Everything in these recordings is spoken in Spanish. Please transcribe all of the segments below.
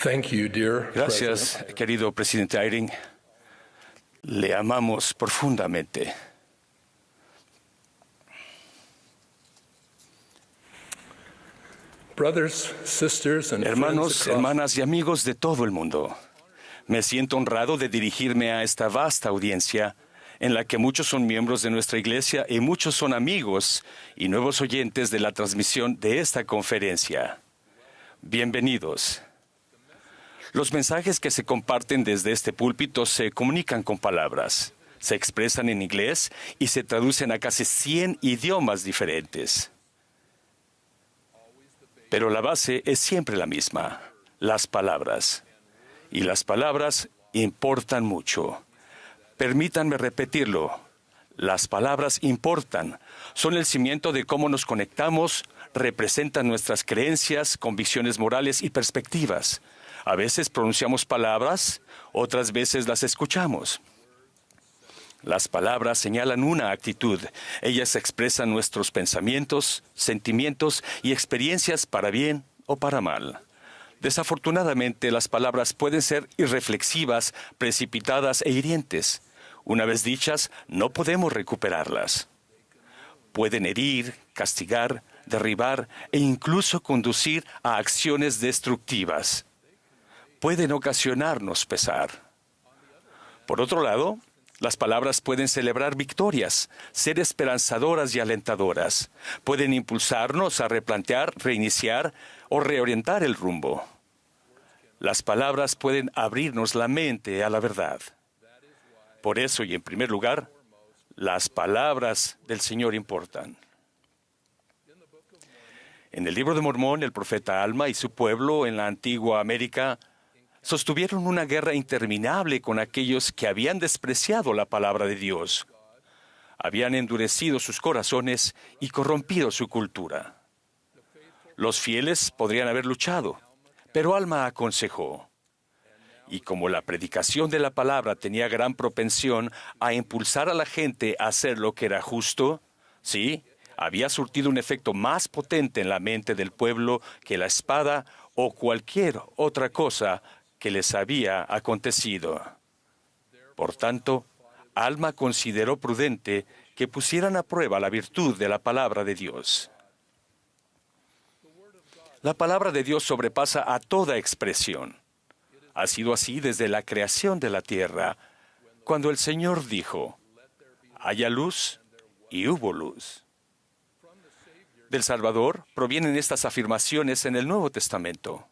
Thank you, dear Gracias, President. querido presidente Eyring. Le amamos profundamente. Brothers, sisters, and friends Hermanos, across hermanas y amigos de todo el mundo, me siento honrado de dirigirme a esta vasta audiencia en la que muchos son miembros de nuestra iglesia y muchos son amigos y nuevos oyentes de la transmisión de esta conferencia. Bienvenidos. Los mensajes que se comparten desde este púlpito se comunican con palabras, se expresan en inglés y se traducen a casi 100 idiomas diferentes. Pero la base es siempre la misma, las palabras. Y las palabras importan mucho. Permítanme repetirlo. Las palabras importan. Son el cimiento de cómo nos conectamos, representan nuestras creencias, convicciones morales y perspectivas. A veces pronunciamos palabras, otras veces las escuchamos. Las palabras señalan una actitud. Ellas expresan nuestros pensamientos, sentimientos y experiencias para bien o para mal. Desafortunadamente, las palabras pueden ser irreflexivas, precipitadas e hirientes. Una vez dichas, no podemos recuperarlas. Pueden herir, castigar, derribar e incluso conducir a acciones destructivas. Pueden ocasionarnos pesar. Por otro lado, las palabras pueden celebrar victorias, ser esperanzadoras y alentadoras. Pueden impulsarnos a replantear, reiniciar o reorientar el rumbo. Las palabras pueden abrirnos la mente a la verdad. Por eso, y en primer lugar, las palabras del Señor importan. En el libro de Mormón, el profeta Alma y su pueblo en la antigua América sostuvieron una guerra interminable con aquellos que habían despreciado la palabra de Dios. Habían endurecido sus corazones y corrompido su cultura. Los fieles podrían haber luchado, pero Alma aconsejó. Y como la predicación de la palabra tenía gran propensión a impulsar a la gente a hacer lo que era justo, sí, había surtido un efecto más potente en la mente del pueblo que la espada o cualquier otra cosa que les había acontecido. Por tanto, Alma consideró prudente que pusieran a prueba la virtud de la palabra de Dios. La palabra de Dios sobrepasa a toda expresión. Ha sido así desde la creación de la tierra, cuando el Señor dijo, «Haya luz», y hubo luz. Del Salvador provienen estas afirmaciones en el Nuevo Testamento.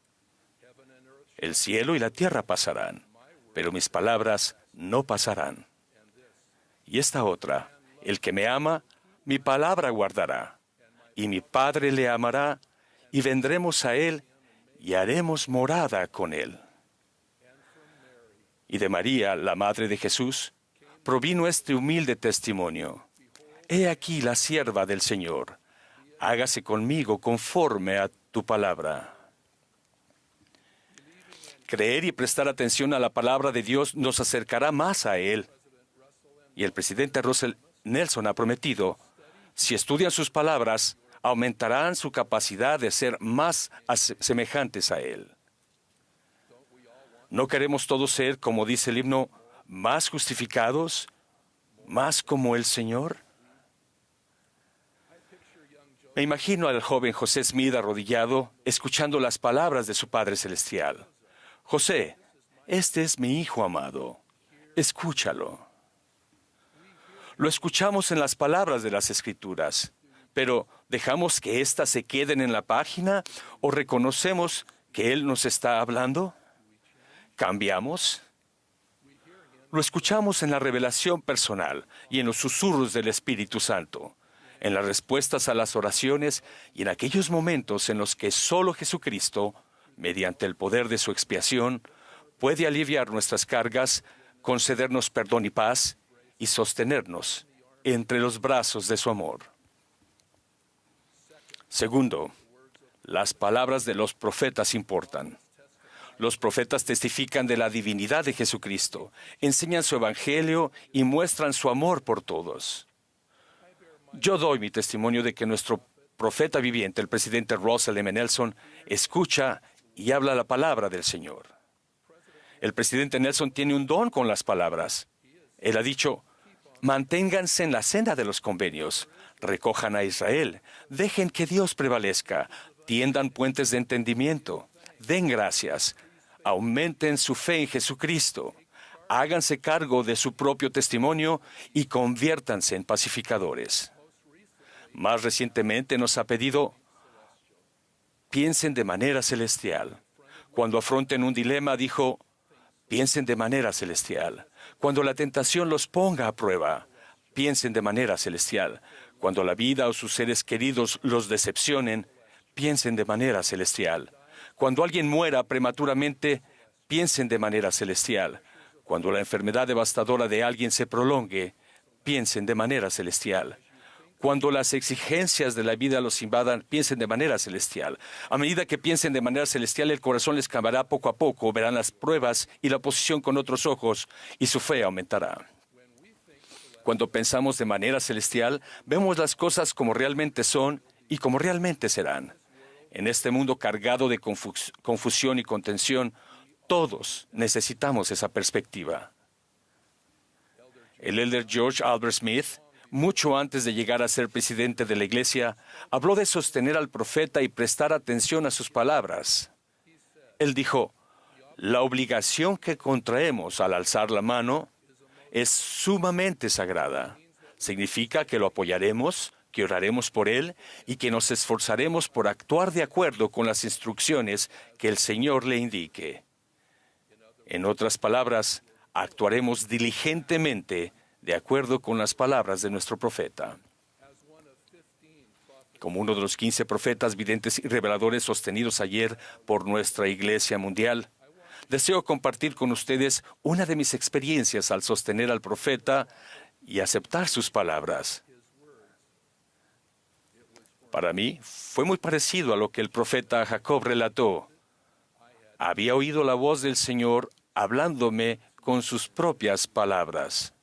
El cielo y la tierra pasarán, pero mis palabras no pasarán. Y esta otra, el que me ama, mi palabra guardará, y mi Padre le amará, y vendremos a él, y haremos morada con él. Y de María, la madre de Jesús, provino este humilde testimonio. He aquí la sierva del Señor, hágase conmigo conforme a tu palabra. Creer y prestar atención a la palabra de Dios nos acercará más a Él. Y el presidente Russell Nelson ha prometido, si estudian sus palabras, aumentarán su capacidad de ser más semejantes a Él. ¿No queremos todos ser, como dice el himno, más justificados, más como el Señor? Me imagino al joven José Smith arrodillado, escuchando las palabras de su Padre Celestial. José, este es mi hijo amado. Escúchalo. Lo escuchamos en las palabras de las Escrituras, pero ¿dejamos que éstas se queden en la página o reconocemos que Él nos está hablando? ¿Cambiamos? Lo escuchamos en la revelación personal y en los susurros del Espíritu Santo, en las respuestas a las oraciones y en aquellos momentos en los que solo Jesucristo, mediante el poder de su expiación, puede aliviar nuestras cargas, concedernos perdón y paz y sostenernos entre los brazos de su amor. Segundo, las palabras de los profetas importan. Los profetas testifican de la divinidad de Jesucristo, enseñan su evangelio y muestran su amor por todos. Yo doy mi testimonio de que nuestro profeta viviente, el presidente Russell M. Nelson, escucha y habla la palabra del Señor. El presidente Nelson tiene un don con las palabras. Él ha dicho: manténganse en la senda de los convenios, recojan a Israel, dejen que Dios prevalezca, tiendan puentes de entendimiento, den gracias, aumenten su fe en Jesucristo, háganse cargo de su propio testimonio y conviértanse en pacificadores. Más recientemente nos ha pedido: piensen de manera celestial. Cuando afronten un dilema, dijo: piensen de manera celestial. Cuando la tentación los ponga a prueba, piensen de manera celestial. Cuando la vida o sus seres queridos los decepcionen, piensen de manera celestial. Cuando alguien muera prematuramente, piensen de manera celestial. Cuando la enfermedad devastadora de alguien se prolongue, piensen de manera celestial. Cuando las exigencias de la vida los invadan, piensen de manera celestial. A medida que piensen de manera celestial, el corazón les cambiará poco a poco, verán las pruebas y la oposición con otros ojos, y su fe aumentará. Cuando pensamos de manera celestial, vemos las cosas como realmente son y como realmente serán. En este mundo cargado de confusión y contención, todos necesitamos esa perspectiva. El elder George Albert Smith, mucho antes de llegar a ser presidente de la Iglesia, habló de sostener al profeta y prestar atención a sus palabras. Él dijo: la obligación que contraemos al alzar la mano es sumamente sagrada. Significa que lo apoyaremos, que oraremos por él y que nos esforzaremos por actuar de acuerdo con las instrucciones que el Señor le indique. En otras palabras, actuaremos diligentemente de acuerdo con las palabras de nuestro profeta. Como uno de los 15 profetas, videntes y reveladores sostenidos ayer por nuestra Iglesia Mundial, deseo compartir con ustedes una de mis experiencias al sostener al profeta y aceptar sus palabras. Para mí, fue muy parecido a lo que el profeta Jacob relató. Había oído la voz del Señor hablándome con sus propias palabras.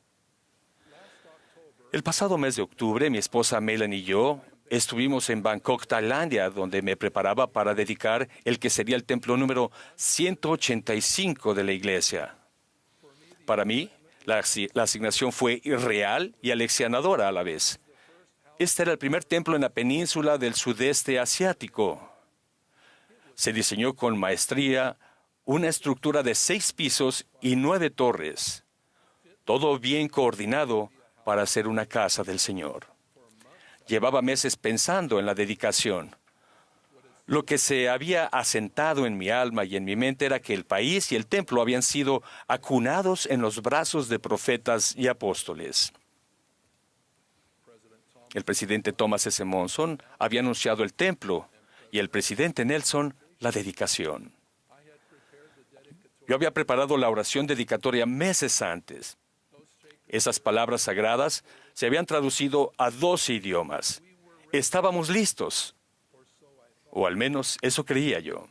El pasado mes de octubre, mi esposa Melanie y yo estuvimos en Bangkok, Tailandia, donde me preparaba para dedicar el que sería el templo número 185 de la iglesia. Para mí, la asignación fue irreal y aleccionadora a la vez. Este era el primer templo en la península del sudeste asiático. Se diseñó con maestría una estructura de 6 pisos y 9 torres. Todo bien coordinado para ser una casa del Señor. Llevaba meses pensando en la dedicación. Lo que se había asentado en mi alma y en mi mente era que el país y el templo habían sido acunados en los brazos de profetas y apóstoles. El presidente Thomas S. Monson había anunciado el templo y el presidente Nelson la dedicación. Yo había preparado la oración dedicatoria meses antes. Esas palabras sagradas se habían traducido a 12 idiomas. Estábamos listos, o al menos eso creía yo.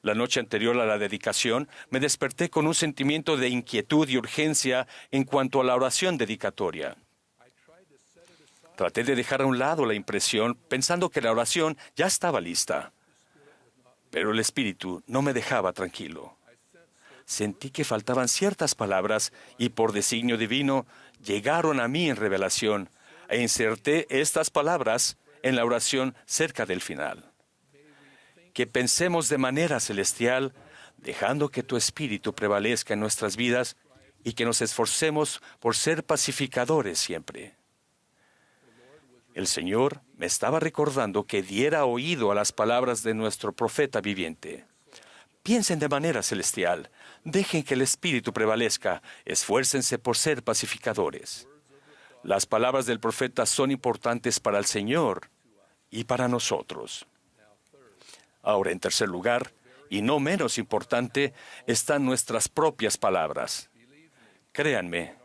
La noche anterior a la dedicación, me desperté con un sentimiento de inquietud y urgencia en cuanto a la oración dedicatoria. Traté de dejar a un lado la impresión, pensando que la oración ya estaba lista. Pero el Espíritu no me dejaba tranquilo. Sentí que faltaban ciertas palabras y por designio divino llegaron a mí en revelación e inserté estas palabras en la oración cerca del final. Que pensemos de manera celestial, dejando que tu Espíritu prevalezca en nuestras vidas y que nos esforcemos por ser pacificadores siempre. El Señor me estaba recordando que diera oído a las palabras de nuestro profeta viviente. Piensen de manera celestial, dejen que el Espíritu prevalezca, esfuércense por ser pacificadores. Las palabras del profeta son importantes para el Señor y para nosotros. Ahora, en tercer lugar, y no menos importante, están nuestras propias palabras. Créanme,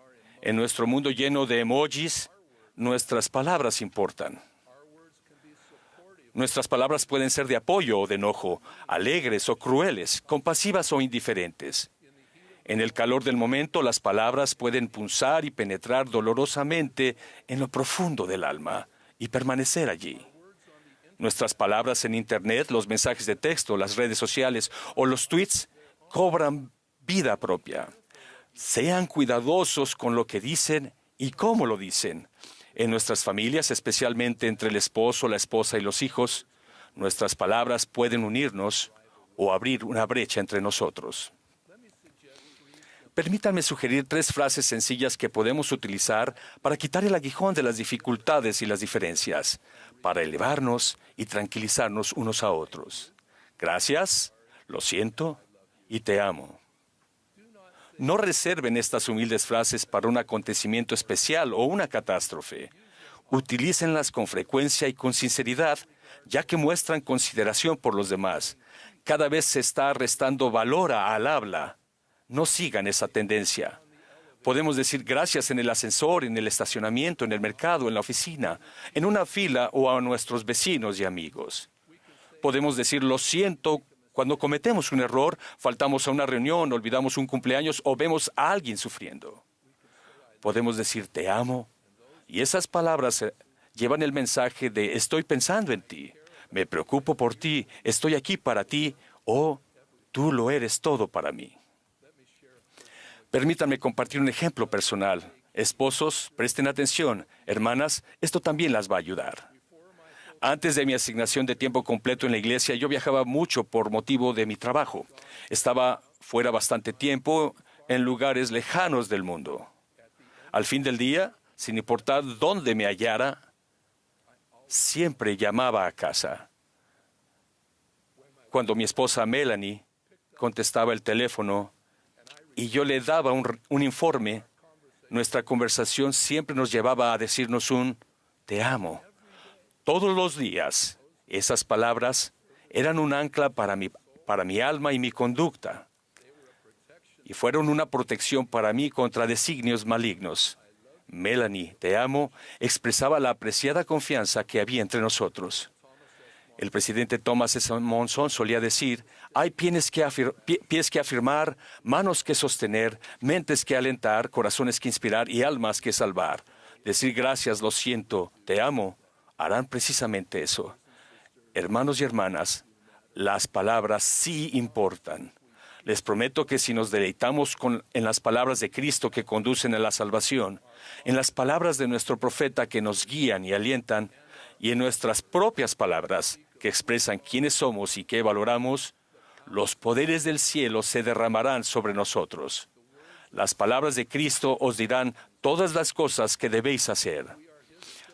en nuestro mundo lleno de emojis, nuestras palabras importan. Nuestras palabras pueden ser de apoyo o de enojo, alegres o crueles, compasivas o indiferentes. En el calor del momento, las palabras pueden punzar y penetrar dolorosamente en lo profundo del alma y permanecer allí. Nuestras palabras en Internet, los mensajes de texto, las redes sociales o los tweets cobran vida propia. Sean cuidadosos con lo que dicen y cómo lo dicen. En nuestras familias, especialmente entre el esposo, la esposa y los hijos, nuestras palabras pueden unirnos o abrir una brecha entre nosotros. Permítanme sugerir 3 frases sencillas que podemos utilizar para quitar el aguijón de las dificultades y las diferencias, para elevarnos y tranquilizarnos unos a otros. Gracias, lo siento y te amo. No reserven estas humildes frases para un acontecimiento especial o una catástrofe. Utilícenlas con frecuencia y con sinceridad, ya que muestran consideración por los demás. Cada vez se está restando valor al habla. No sigan esa tendencia. Podemos decir gracias en el ascensor, en el estacionamiento, en el mercado, en la oficina, en una fila o a nuestros vecinos y amigos. Podemos decir lo siento cuando cometemos un error, faltamos a una reunión, olvidamos un cumpleaños o vemos a alguien sufriendo. Podemos decir te amo y esas palabras llevan el mensaje de estoy pensando en ti, me preocupo por ti, estoy aquí para ti o tú lo eres todo para mí. Permítanme compartir un ejemplo personal. Esposos, presten atención. Hermanas, esto también las va a ayudar. Antes de mi asignación de tiempo completo en la iglesia, yo viajaba mucho por motivo de mi trabajo. Estaba fuera bastante tiempo en lugares lejanos del mundo. Al fin del día, sin importar dónde me hallara, siempre llamaba a casa. Cuando mi esposa Melanie contestaba el teléfono y yo le daba un informe, nuestra conversación siempre nos llevaba a decirnos un te amo. Todos los días, esas palabras eran un ancla para mi alma y mi conducta, y fueron una protección para mí contra designios malignos. Melanie, te amo, expresaba la apreciada confianza que había entre nosotros. El presidente Thomas S. Monson solía decir, hay pies que afirmar, manos que sostener, mentes que alentar, corazones que inspirar y almas que salvar. Decir gracias, lo siento, te amo, harán precisamente eso. Hermanos y hermanas, las palabras sí importan. Les prometo que si nos deleitamos en las palabras de Cristo que conducen a la salvación, en las palabras de nuestro profeta que nos guían y alientan, y en nuestras propias palabras que expresan quiénes somos y qué valoramos, los poderes del cielo se derramarán sobre nosotros. Las palabras de Cristo os dirán todas las cosas que debéis hacer.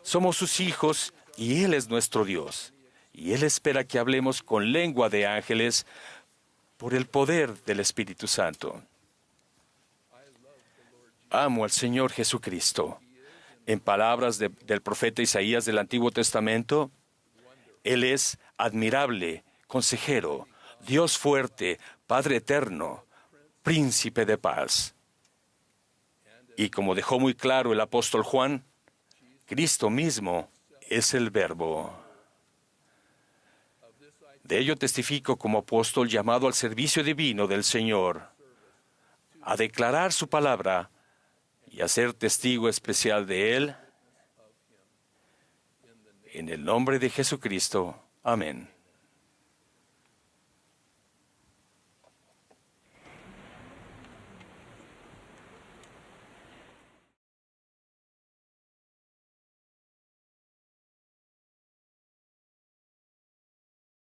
Somos sus hijos y Él es nuestro Dios. Y Él espera que hablemos con lengua de ángeles por el poder del Espíritu Santo. Amo al Señor Jesucristo. En palabras del profeta Isaías del Antiguo Testamento, Él es admirable, consejero, Dios fuerte, Padre eterno, príncipe de paz. Y como dejó muy claro el apóstol Juan, Cristo mismo es el Verbo. De ello testifico como apóstol llamado al servicio divino del Señor, a declarar su palabra y a ser testigo especial de Él. En el nombre de Jesucristo. Amén.